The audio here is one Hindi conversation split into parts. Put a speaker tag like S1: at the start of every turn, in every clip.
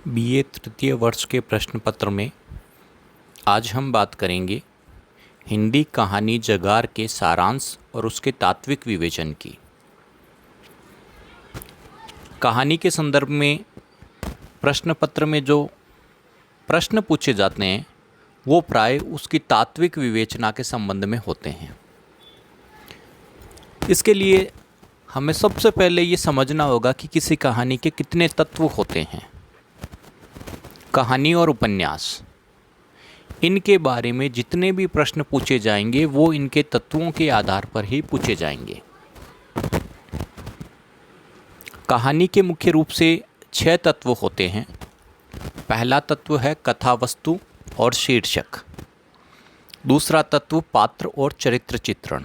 S1: बीए तृतीय वर्ष के प्रश्न पत्र में आज हम बात करेंगे हिंदी कहानी जगार के सारांश और उसके तात्विक विवेचन की। कहानी के संदर्भ में प्रश्न पत्र में जो प्रश्न पूछे जाते हैं वो प्राय उसकी तात्विक विवेचना के संबंध में होते हैं। इसके लिए हमें सबसे पहले ये समझना होगा कि किसी कहानी के कितने तत्व होते हैं। कहानी और उपन्यास, इनके बारे में जितने भी प्रश्न पूछे जाएंगे वो इनके तत्वों के आधार पर ही पूछे जाएंगे। कहानी के मुख्य रूप से 6 तत्व होते हैं। पहला तत्व है कथा वस्तु और शीर्षक। दूसरा तत्व पात्र और चरित्र चित्रण।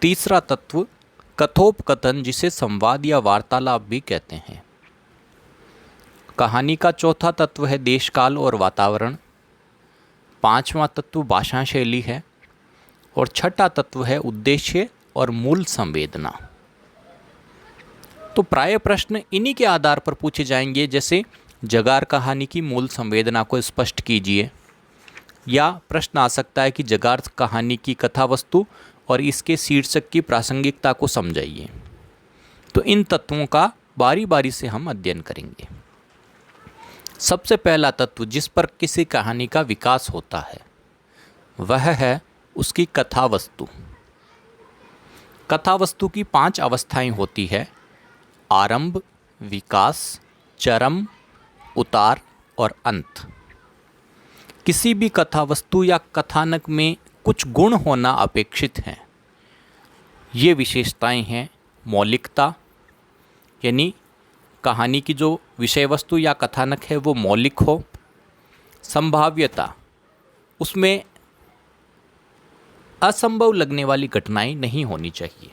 S1: तीसरा तत्व कथोपकथन, जिसे संवाद या वार्तालाप भी कहते हैं। कहानी का चौथा तत्व है देश काल और वातावरण। पांचवा तत्व भाषा शैली है और छठा तत्व है उद्देश्य और मूल संवेदना। तो प्राय प्रश्न इन्हीं के आधार पर पूछे जाएंगे, जैसे जगार कहानी की मूल संवेदना को स्पष्ट कीजिए, या प्रश्न आ सकता है कि जगार कहानी की कथा वस्तु और इसके शीर्षक की प्रासंगिकता को समझाइए। तो इन तत्वों का बारी बारी से हम अध्ययन करेंगे। सबसे पहला तत्व जिस पर किसी कहानी का विकास होता है वह है उसकी कथा वस्तु। कथा वस्तु की 5 अवस्थाएं होती है: आरंभ, विकास, चरम, उतार और अंत। किसी भी कथा वस्तु या कथानक में कुछ गुण होना अपेक्षित है। ये विशेषताएं हैं मौलिकता, यानी कहानी की जो विषय वस्तु या कथानक है वो मौलिक हो। संभाव्यता, उसमें असंभव लगने वाली घटनाएं नहीं होनी चाहिए।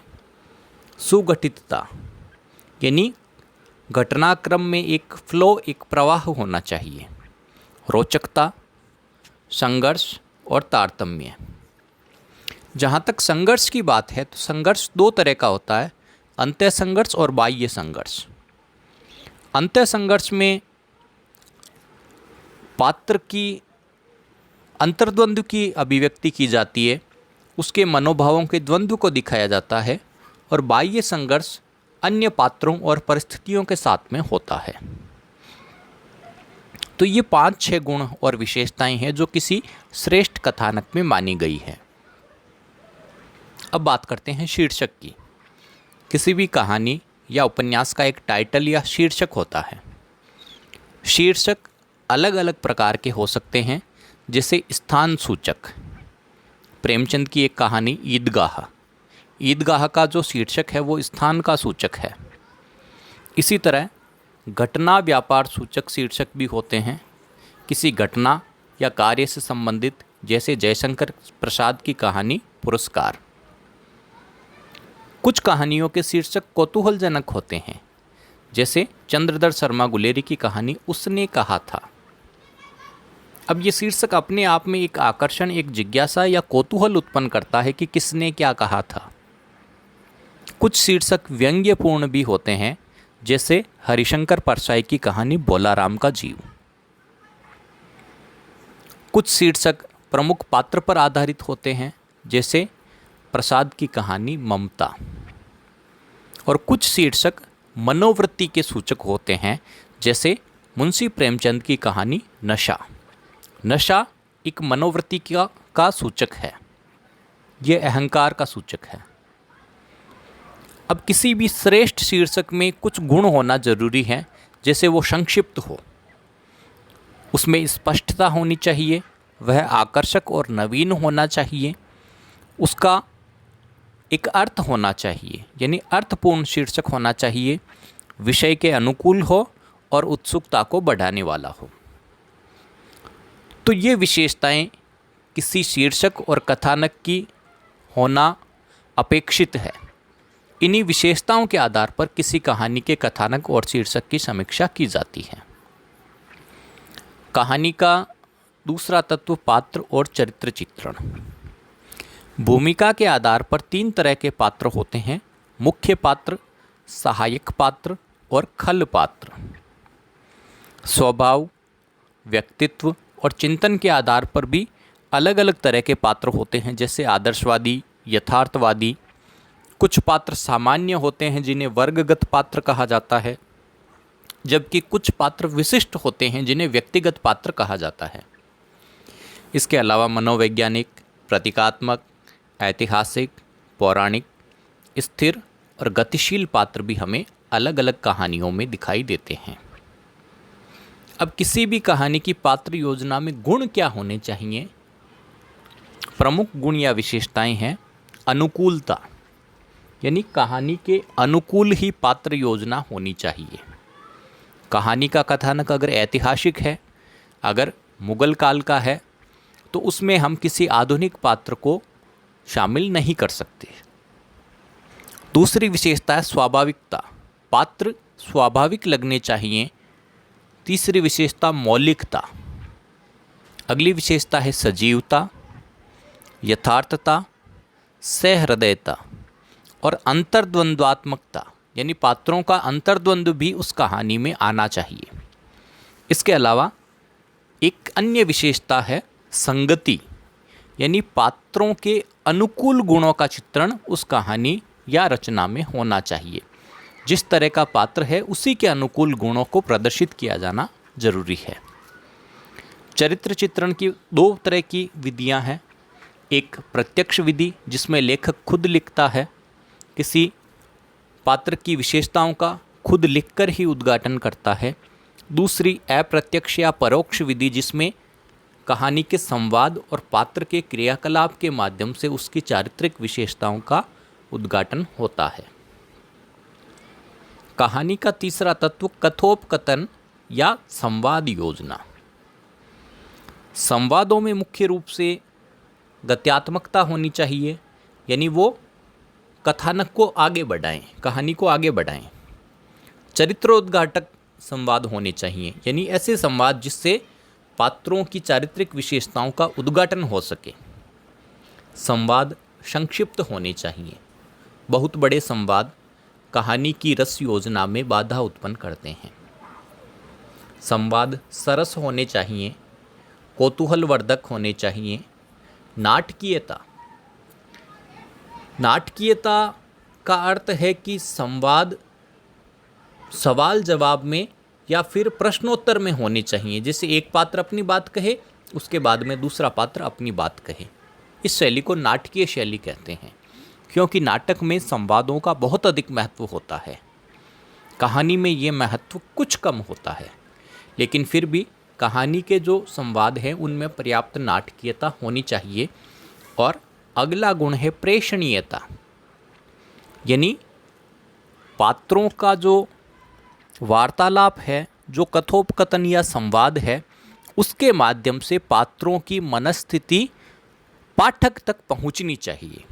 S1: सुगठितता, यानी घटनाक्रम में एक फ्लो, एक प्रवाह होना चाहिए। रोचकता, संघर्ष और तारतम्य। जहाँ तक संघर्ष की बात है तो संघर्ष 2 तरह का होता है: अंतः संघर्ष और बाह्य संघर्ष। अंतः संघर्ष में पात्र की अंतर्द्वंद्व की अभिव्यक्ति की जाती है, उसके मनोभावों के द्वंद्व को दिखाया जाता है, और बाह्य संघर्ष अन्य पात्रों और परिस्थितियों के साथ में होता है। तो ये 5-6 गुण और विशेषताएं हैं जो किसी श्रेष्ठ कथानक में मानी गई है। अब बात करते हैं शीर्षक की। किसी भी कहानी या उपन्यास का एक टाइटल या शीर्षक होता है। शीर्षक अलग अलग प्रकार के हो सकते हैं, जैसे स्थान सूचक। प्रेमचंद की एक कहानी ईदगाह, ईदगाह का जो शीर्षक है वो स्थान का सूचक है। इसी तरह घटना व्यापार सूचक शीर्षक भी होते हैं। किसी घटना या कार्य से संबंधित, जैसे जयशंकर प्रसाद की कहानी पुरस्कार। कुछ कहानियों के शीर्षक कौतूहलजनक होते हैं, जैसे चंद्रधर शर्मा गुलेरी की कहानी उसने कहा था। अब ये शीर्षक अपने आप में एक आकर्षण, एक जिज्ञासा या कौतूहल उत्पन्न करता है कि किसने क्या कहा था। कुछ शीर्षक व्यंग्यपूर्ण भी होते हैं, जैसे हरिशंकर परसाई की कहानी बोलाराम का जीव। कुछ शीर्षक प्रमुख पात्र पर आधारित होते हैं, जैसे प्रसाद की कहानी ममता। और कुछ शीर्षक मनोवृत्ति के सूचक होते हैं, जैसे मुंशी प्रेमचंद की कहानी नशा। नशा एक मनोवृत्ति का सूचक है, ये अहंकार का सूचक है। अब किसी भी श्रेष्ठ शीर्षक में कुछ गुण होना जरूरी है, जैसे वो संक्षिप्त हो, उसमें स्पष्टता होनी चाहिए, वह आकर्षक और नवीन होना चाहिए, उसका एक अर्थ होना चाहिए, यानी अर्थपूर्ण शीर्षक होना चाहिए, विषय के अनुकूल हो और उत्सुकता को बढ़ाने वाला हो। तो ये विशेषताएं किसी शीर्षक और कथानक की होना अपेक्षित है। इन्हीं विशेषताओं के आधार पर किसी कहानी के कथानक और शीर्षक की समीक्षा की जाती है। कहानी का दूसरा तत्व पात्र और चरित्र चित्रण। भूमिका के आधार पर 3 तरह के पात्र होते हैं: मुख्य पात्र, सहायक पात्र और खल पात्र। स्वभाव, व्यक्तित्व और चिंतन के आधार पर भी अलग अलग तरह के पात्र होते हैं, जैसे आदर्शवादी, यथार्थवादी। कुछ पात्र सामान्य होते हैं जिन्हें वर्गगत पात्र कहा जाता है, जबकि कुछ पात्र विशिष्ट होते हैं जिन्हें व्यक्तिगत पात्र कहा जाता है। इसके अलावा मनोवैज्ञानिक, प्रतीकात्मक, ऐतिहासिक, पौराणिक, स्थिर और गतिशील पात्र भी हमें अलग अलग कहानियों में दिखाई देते हैं। अब किसी भी कहानी की पात्र योजना में गुण क्या होने चाहिए? प्रमुख गुण या विशेषताएं हैं अनुकूलता, यानी कहानी के अनुकूल ही पात्र योजना होनी चाहिए। कहानी का कथानक अगर ऐतिहासिक है, अगर मुगल काल का है, तो उसमें हम किसी आधुनिक पात्र को शामिल नहीं कर सकते। दूसरी विशेषता है स्वाभाविकता, पात्र स्वाभाविक लगने चाहिए। तीसरी विशेषता मौलिकता। अगली विशेषता है सजीवता, यथार्थता, सहृदयता और अंतर्द्वंद्वात्मकता, यानी पात्रों का अंतर्द्वंद्व भी उस कहानी में आना चाहिए। इसके अलावा एक अन्य विशेषता है संगति, यानी पात्रों के अनुकूल गुणों का चित्रण उस कहानी या रचना में होना चाहिए। जिस तरह का पात्र है उसी के अनुकूल गुणों को प्रदर्शित किया जाना जरूरी है। चरित्र चित्रण की दो तरह की विधियां हैं। एक प्रत्यक्ष विधि, जिसमें लेखक खुद लिखता है, किसी पात्र की विशेषताओं का खुद लिखकर ही उद्घाटन करता है। दूसरी अप्रत्यक्ष या परोक्ष विधि, जिसमें कहानी के संवाद और पात्र के क्रियाकलाप के माध्यम से उसकी चारित्रिक विशेषताओं का उद्घाटन होता है। कहानी का तीसरा तत्व कथोपकथन या संवाद योजना। संवादों में मुख्य रूप से गत्यात्मकता होनी चाहिए, यानी वो कथानक को आगे बढ़ाएं, कहानी को आगे बढ़ाएं। चरित्रोद्घाटक संवाद होने चाहिए, यानी ऐसे संवाद जिससे पात्रों की चारित्रिक विशेषताओं का उद्घाटन हो सके। संवाद संक्षिप्त होने चाहिए। बहुत बड़े संवाद कहानी की रस योजना में बाधा उत्पन्न करते हैं। संवाद सरस होने चाहिए, कौतूहलवर्धक होने चाहिए। नाटकीयता, नाटकीयता का अर्थ है कि संवाद सवाल जवाब में या फिर प्रश्नोत्तर में होने चाहिए। जैसे एक पात्र अपनी बात कहे, उसके बाद में दूसरा पात्र अपनी बात कहे। इस शैली को नाटकीय शैली कहते हैं, क्योंकि नाटक में संवादों का बहुत अधिक महत्व होता है। कहानी में ये महत्व कुछ कम होता है, लेकिन फिर भी कहानी के जो संवाद हैं उनमें पर्याप्त नाटकीयता होनी चाहिए। और अगला गुण है प्रेषणीयता, यानी पात्रों का जो वार्तालाप है, जो कथोपकथन या संवाद है, उसके माध्यम से पात्रों की मनस्थिति पाठक तक पहुंचनी चाहिए।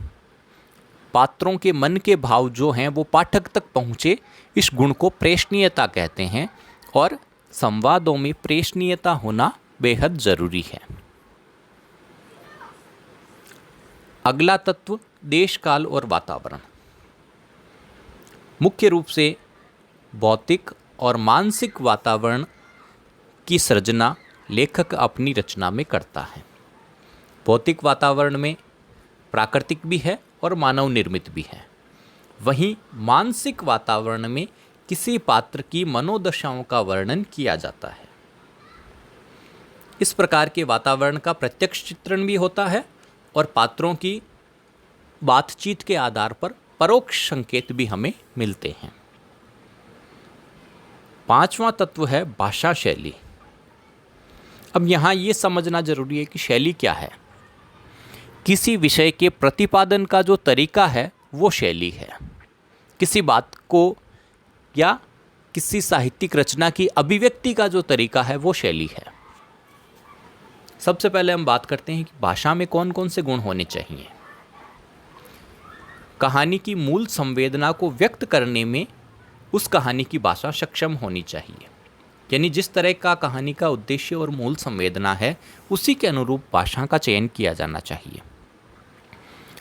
S1: पात्रों के मन के भाव जो हैं वो पाठक तक पहुँचे, इस गुण को प्रेषणीयता कहते हैं। और संवादों में प्रेषणीयता होना बेहद ज़रूरी है। अगला तत्व देश, काल और वातावरण। मुख्य रूप से भौतिक और मानसिक वातावरण की सृजना लेखक अपनी रचना में करता है। भौतिक वातावरण में प्राकृतिक भी है और मानव निर्मित भी है। वहीं मानसिक वातावरण में किसी पात्र की मनोदशाओं का वर्णन किया जाता है। इस प्रकार के वातावरण का प्रत्यक्ष चित्रण भी होता है और पात्रों की बातचीत के आधार पर परोक्ष संकेत भी हमें मिलते हैं। पांचवा तत्व है भाषा शैली। अब यहाँ ये समझना जरूरी है कि शैली क्या है। किसी विषय के प्रतिपादन का जो तरीका है वो शैली है। किसी बात को या किसी साहित्यिक रचना की अभिव्यक्ति का जो तरीका है वो शैली है। सबसे पहले हम बात करते हैं कि भाषा में कौन कौन से गुण होने चाहिए। कहानी की मूल संवेदना को व्यक्त करने में उस कहानी की भाषा सक्षम होनी चाहिए, यानी जिस तरह का कहानी का उद्देश्य और मूल संवेदना है उसी के अनुरूप भाषा का चयन किया जाना चाहिए।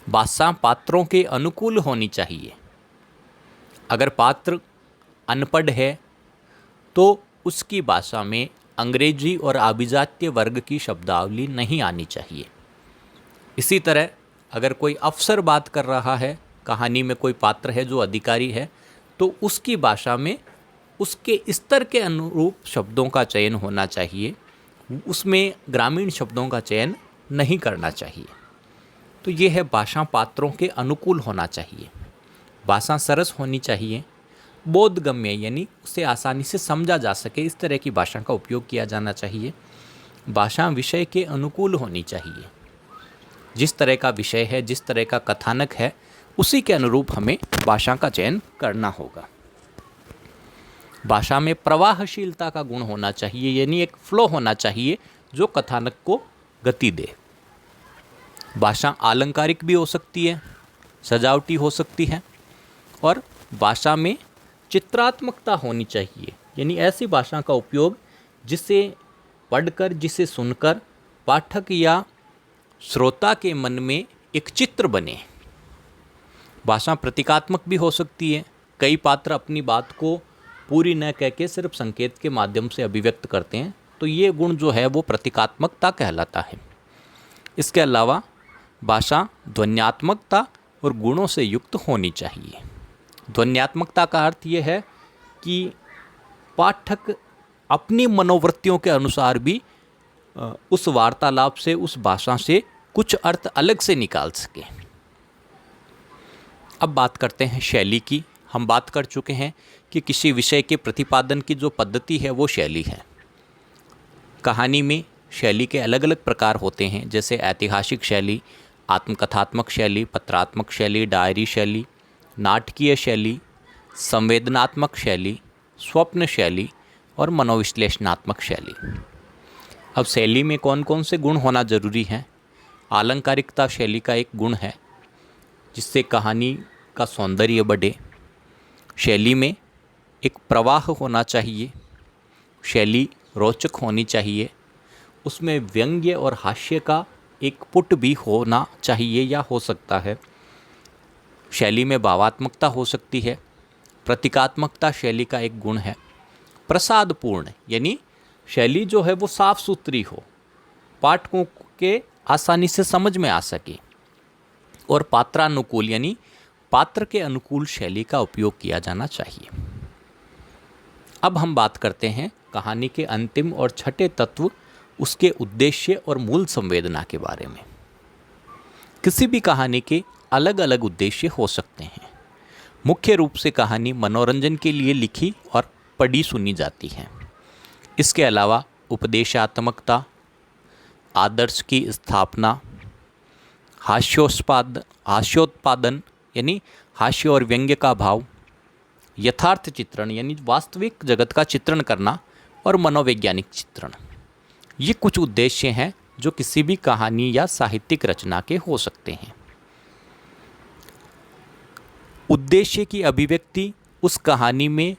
S1: भाषा पात्रों के अनुकूल होनी चाहिए। अगर पात्र अनपढ़ है तो उसकी भाषा में अंग्रेजी और आभिजात्य वर्ग की शब्दावली नहीं आनी चाहिए। इसी तरह अगर कोई अफसर बात कर रहा है, कहानी में कोई पात्र है जो अधिकारी है, तो उसकी भाषा में उसके स्तर के अनुरूप शब्दों का चयन होना चाहिए, उसमें ग्रामीण शब्दों का चयन नहीं करना चाहिए। तो ये है भाषा पात्रों के अनुकूल होना चाहिए। भाषा सरस होनी चाहिए, बोधगम्य यानी उसे आसानी से समझा जा सके, इस तरह की भाषा का उपयोग किया जाना चाहिए। भाषा विषय के अनुकूल होनी चाहिए। जिस तरह का विषय है, जिस तरह का कथानक है, उसी के अनुरूप हमें भाषा का चयन करना होगा। भाषा में प्रवाहशीलता का गुण होना चाहिए, यानी एक फ्लो होना चाहिए जो कथानक को गति दे। भाषा आलंकारिक भी हो सकती है, सजावटी हो सकती है, और भाषा में चित्रात्मकता होनी चाहिए, यानी ऐसी भाषा का उपयोग जिसे पढ़कर, जिसे सुनकर पाठक या श्रोता के मन में एक चित्र बने। भाषा प्रतीकात्मक भी हो सकती है। कई पात्र अपनी बात को पूरी न कह के सिर्फ संकेत के माध्यम से अभिव्यक्त करते हैं, तो ये गुण जो है वो प्रतीकात्मकता कहलाता है। इसके अलावा भाषा ध्वन्यात्मकता और गुणों से युक्त होनी चाहिए। ध्वन्यात्मकता का अर्थ ये है कि पाठक अपनी मनोवृत्तियों के अनुसार भी उस वार्तालाप से, उस भाषा से कुछ अर्थ अलग से निकाल सके। अब बात करते हैं शैली की। हम बात कर चुके हैं कि किसी विषय के प्रतिपादन की जो पद्धति है वो शैली है। कहानी में शैली के अलग अलग प्रकार होते हैं, जैसे ऐतिहासिक शैली, आत्मकथात्मक शैली, पत्रात्मक शैली, डायरी शैली, नाटकीय शैली, संवेदनात्मक शैली, स्वप्न शैली और मनोविश्लेषणात्मक शैली। अब शैली में कौन कौन से गुण होना जरूरी हैं? आलंकारिकता शैली का एक गुण है जिससे कहानी का सौंदर्य बढ़े। शैली में एक प्रवाह होना चाहिए, शैली रोचक होनी चाहिए, उसमें व्यंग्य और हास्य का एक पुट भी होना चाहिए या हो सकता है। शैली में भावात्मकता हो सकती है। प्रतीकात्मकता शैली का एक गुण है। प्रसादपूर्ण यानी शैली जो है वो साफ सुथरी हो, पाठकों के आसानी से समझ में आ सके। और पात्रानुकूल यानी पात्र के अनुकूल शैली का उपयोग किया जाना चाहिए। अब हम बात करते हैं कहानी के अंतिम और छठे तत्व, उसके उद्देश्य और मूल संवेदना के बारे में। किसी भी कहानी के अलग अलग उद्देश्य हो सकते हैं। मुख्य रूप से कहानी मनोरंजन के लिए लिखी और पढ़ी सुनी जाती है। इसके अलावा उपदेशात्मकता, आदर्श की स्थापना, हास्योत्पादन यानी हास्य और व्यंग्य का भाव, यथार्थ चित्रण यानी वास्तविक जगत का चित्रण करना, और मनोवैज्ञानिक चित्रण, ये कुछ उद्देश्य हैं जो किसी भी कहानी या साहित्यिक रचना के हो सकते हैं। उद्देश्य की अभिव्यक्ति उस कहानी में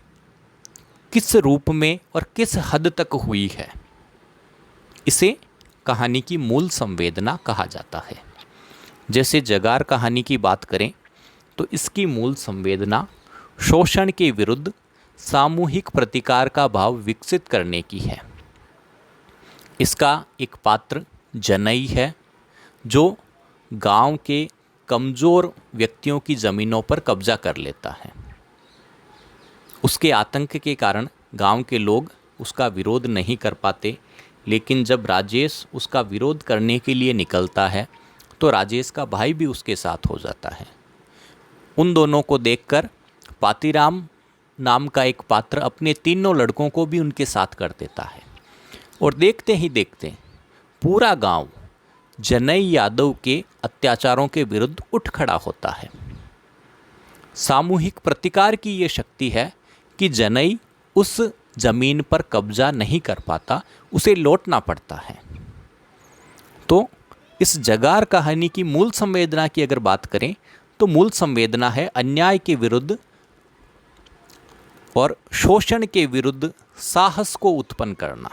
S1: किस रूप में और किस हद तक हुई है, इसे कहानी की मूल संवेदना कहा जाता है। जैसे जगार कहानी की बात करें तो इसकी मूल संवेदना शोषण के विरुद्ध सामूहिक प्रतिकार का भाव विकसित करने की है। इसका एक पात्र जनई है जो गांव के कमज़ोर व्यक्तियों की ज़मीनों पर कब्जा कर लेता है। उसके आतंक के कारण गांव के लोग उसका विरोध नहीं कर पाते, लेकिन जब राजेश उसका विरोध करने के लिए निकलता है तो राजेश का भाई भी उसके साथ हो जाता है। उन दोनों को देखकर पातीराम नाम का एक पात्र अपने तीनों लड़कों को भी उनके साथ कर देता है, और देखते ही देखते पूरा गांव जनई यादव के अत्याचारों के विरुद्ध उठ खड़ा होता है। सामूहिक प्रतिकार की ये शक्ति है कि जनई उस जमीन पर कब्जा नहीं कर पाता, उसे लौटना पड़ता है। तो इस जगार कहानी की मूल संवेदना की अगर बात करें तो मूल संवेदना है अन्याय के विरुद्ध और शोषण के विरुद्ध साहस को उत्पन्न करना,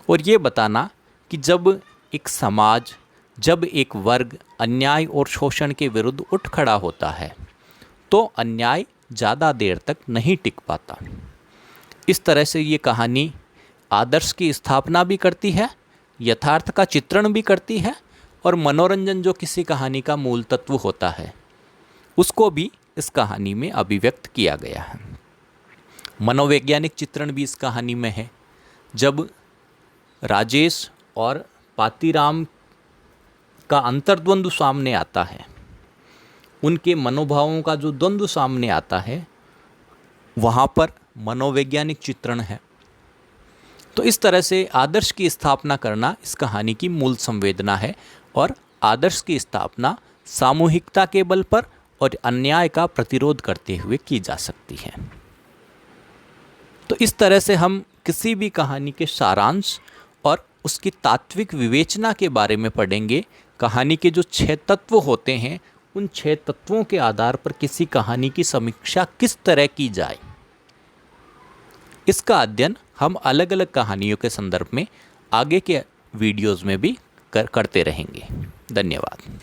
S1: और ये बताना कि जब एक समाज, जब एक वर्ग अन्याय और शोषण के विरुद्ध उठ खड़ा होता है तो अन्याय ज़्यादा देर तक नहीं टिक पाता। इस तरह से ये कहानी आदर्श की स्थापना भी करती है, यथार्थ का चित्रण भी करती है, और मनोरंजन जो किसी कहानी का मूल तत्व होता है उसको भी इस कहानी में अभिव्यक्त किया गया है। मनोवैज्ञानिक चित्रण भी इस कहानी में है। जब राजेश और पातीराम का अंतर्द्वंद्व सामने आता है, उनके मनोभावों का जो द्वंद्व सामने आता है, वहाँ पर मनोवैज्ञानिक चित्रण है। तो इस तरह से आदर्श की स्थापना करना इस कहानी की मूल संवेदना है, और आदर्श की स्थापना सामूहिकता के बल पर और अन्याय का प्रतिरोध करते हुए की जा सकती है। तो इस तरह से हम किसी भी कहानी के सारांश और उसकी तात्विक विवेचना के बारे में पढ़ेंगे। कहानी के जो 6 तत्व होते हैं, उन 6 तत्वों के आधार पर किसी कहानी की समीक्षा किस तरह की जाए, इसका अध्ययन हम अलग अलग कहानियों के संदर्भ में आगे के वीडियोज़ में भी करते रहेंगे। धन्यवाद।